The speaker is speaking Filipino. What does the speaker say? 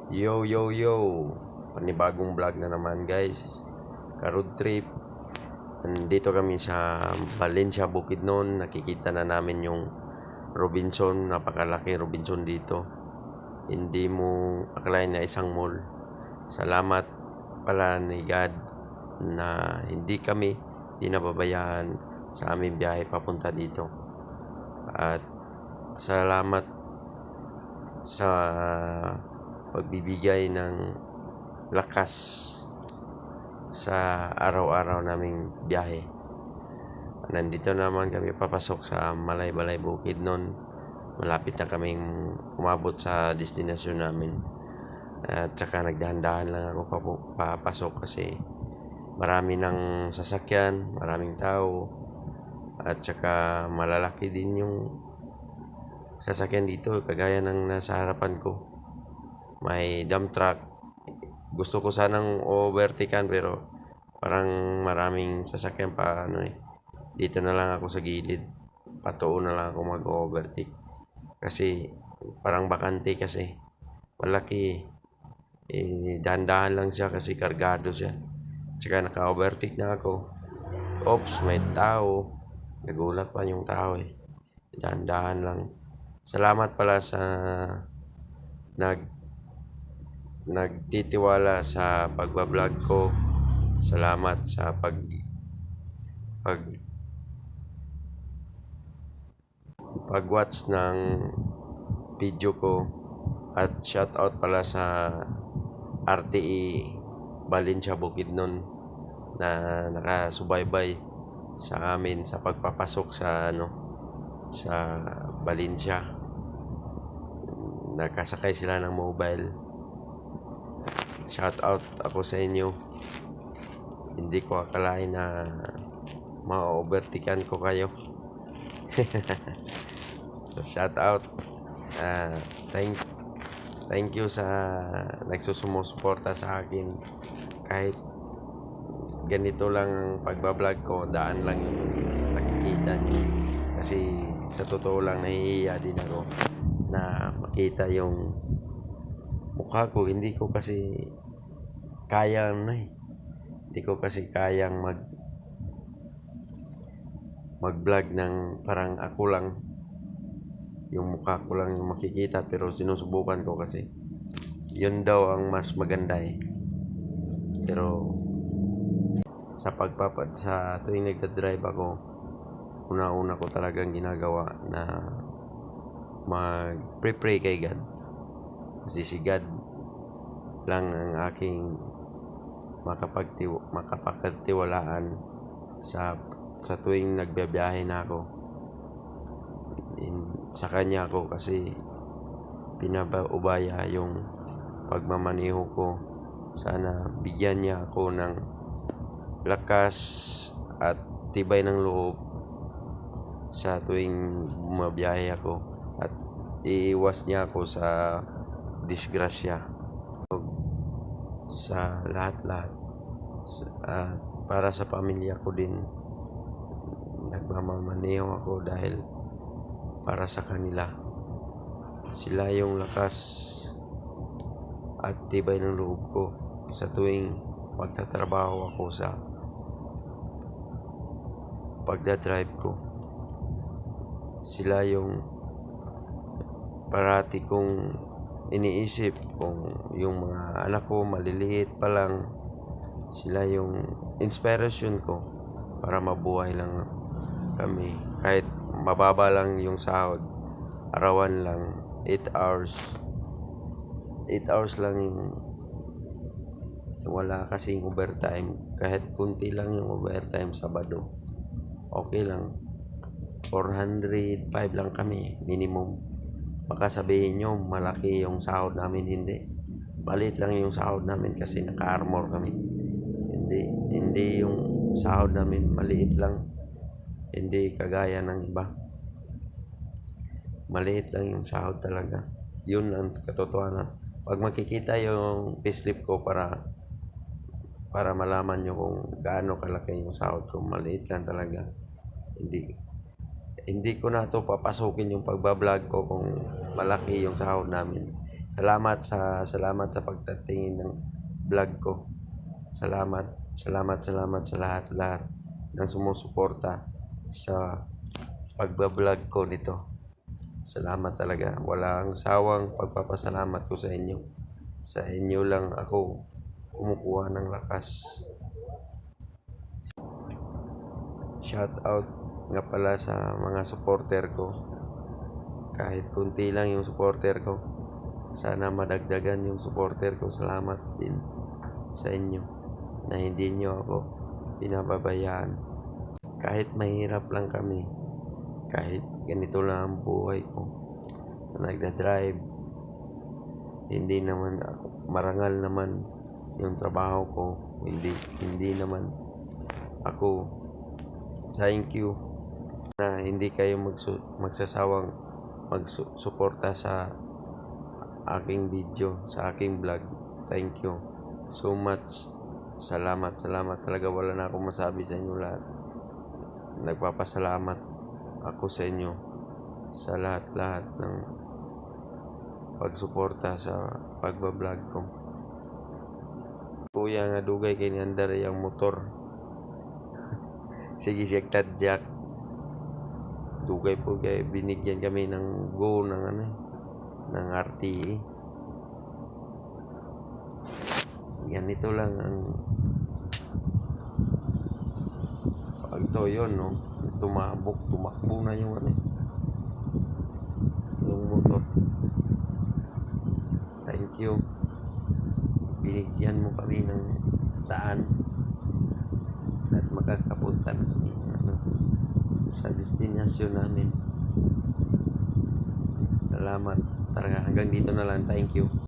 Yo yo yo, panibagong vlog na naman guys. Road trip. Nandito kami sa Valencia, Bukidnon. Nakikita na namin yung Robinson. Napakalaki Robinson dito. Hindi mo akalain na isang mall. Salamat pala ni God na hindi kami pinababayaan sa aming biyahe papunta dito. At salamat sa pagbibigay ng lakas sa araw-araw naming biyahe. Nandito naman kami papasok sa Malaybalay, Bukidnon. Malapit na kaming umabot sa destinasyon namin. At saka nagdahan-dahan lang ako papasok kasi marami ng sasakyan, maraming tao. At saka malalaki din yung sasakyan dito, kagaya ng nasa harapan ko. May dump truck. Gusto ko sanang overtakean pero parang maraming sasakyan pa Dito na lang ako sa gilid. Patuon na lang ako mag-overtake. Kasi parang bakante kasi. Malaki. Dahan-dahan lang siya kasi kargado siya. Tsaka naka-overtake na ako. Oops, may tao. Nagulat pa yung tao Dahan-dahan lang. Salamat pala sa nagtitiwala sa pagbablog ko. Salamat sa pag-watch ng video ko. At shout out pala sa RTE Valencia, Bukidnon na nakasubaybay sa amin sa pagpapasok sa sa Valencia. Nakasakay sila ng mobile. Shout out ako sa inyo. Hindi ko akalain na ma-overtakean ko kayo. So, shout out. Thank you sa nagsusumusuporta sa akin. Kahit ganito lang ang pagbablog ko, daan lang yung nakikita nyo. Kasi sa totoo lang nahihiya din ako na makita yung mukha ko. Hindi ko kasi kayang hindi ko kasi kayang mag-vlog ng parang ako lang, yung mukha ko lang yung makikita, pero sinusubukan ko kasi yun daw ang mas maganda Pero sa tuwing nagdadrive ako, una-una ko talagang ginagawa na mag-pray kay God. Kasi si God lang ang aking makapagtiwalaan sa tuwing nagbibiyahe na ako. Sa kanya ako kasi pinabaubaya yung pagmamaneho ko. Sana bigyan niya ako ng lakas at tibay ng loob sa tuwing bumabiyahe ako, at iiwas niya ako sa disgrasya sa lahat-lahat. Para sa pamilya ko din, nagmamaneho ako dahil para sa kanila. Sila yung lakas at tibay ng loob ko sa tuwing magtatrabaho ako sa pagdadrive ko. Sila yung parati kong iniisip, kung yung mga anak ko maliliit pa lang, sila yung inspiration ko para mabuhay lang kami. Kahit mababa lang yung sahod, arawan lang, 8 hours lang yung wala kasing overtime. Kahit kunti lang yung overtime Sabado, okay lang. 405 lang kami minimum. Baka sabihin nyo malaki yung sahod namin. Hindi, maliit lang yung sahod namin kasi naka-armor kami. Hindi yung sahod namin maliit lang. Hindi kagaya ng iba, maliit lang yung sahod talaga. Yun ang katotohanan. Pag makikita yung payslip ko para malaman nyo kung gaano kalaki yung sahod ko, maliit lang talaga. Hindi ko na to papasukin yung pagbablog ko kung malaki yung sahod namin. Salamat sa pagtatingin ng vlog ko. Salamat sa lahat ng sumusuporta sa pagbablog ko nito. Salamat talaga. Walang sawang pagpapasalamat ko sa inyo. Sa inyo lang ako kumukuha ng lakas. Shout out nga pala sa mga supporter ko. Kahit kunti lang yung supporter ko. Sana madagdagan yung supporter ko. Salamat din sa inyo na hindi nyo ako pinababayaan. Kahit mahirap lang kami, kahit ganito lang ang buhay ko, nagda-drive, hindi naman ako, marangal naman yung trabaho ko, hindi naman ako. Thank you na hindi kayo magsasawang magsuporta sa aking video, sa aking vlog. Thank you so much. Salamat talaga. Wala na akong masabi sa inyo lahat. Nagpapasalamat ako sa inyo sa lahat ng pagsuporta sa pagbablog ko. Kuya nga dugay kay ni andar yung motor. Sige siya tadjak. Dugay po kay binigyan kami ng go ng RTE. Ganito lang ang pagtoyo, no? Tumakbo na yung yung motor. Thank you. Binigyan mo kami ng daan at makakapunta na kami sa destinasyon namin. Salamat talaga. Hanggang dito na lang. Thank you.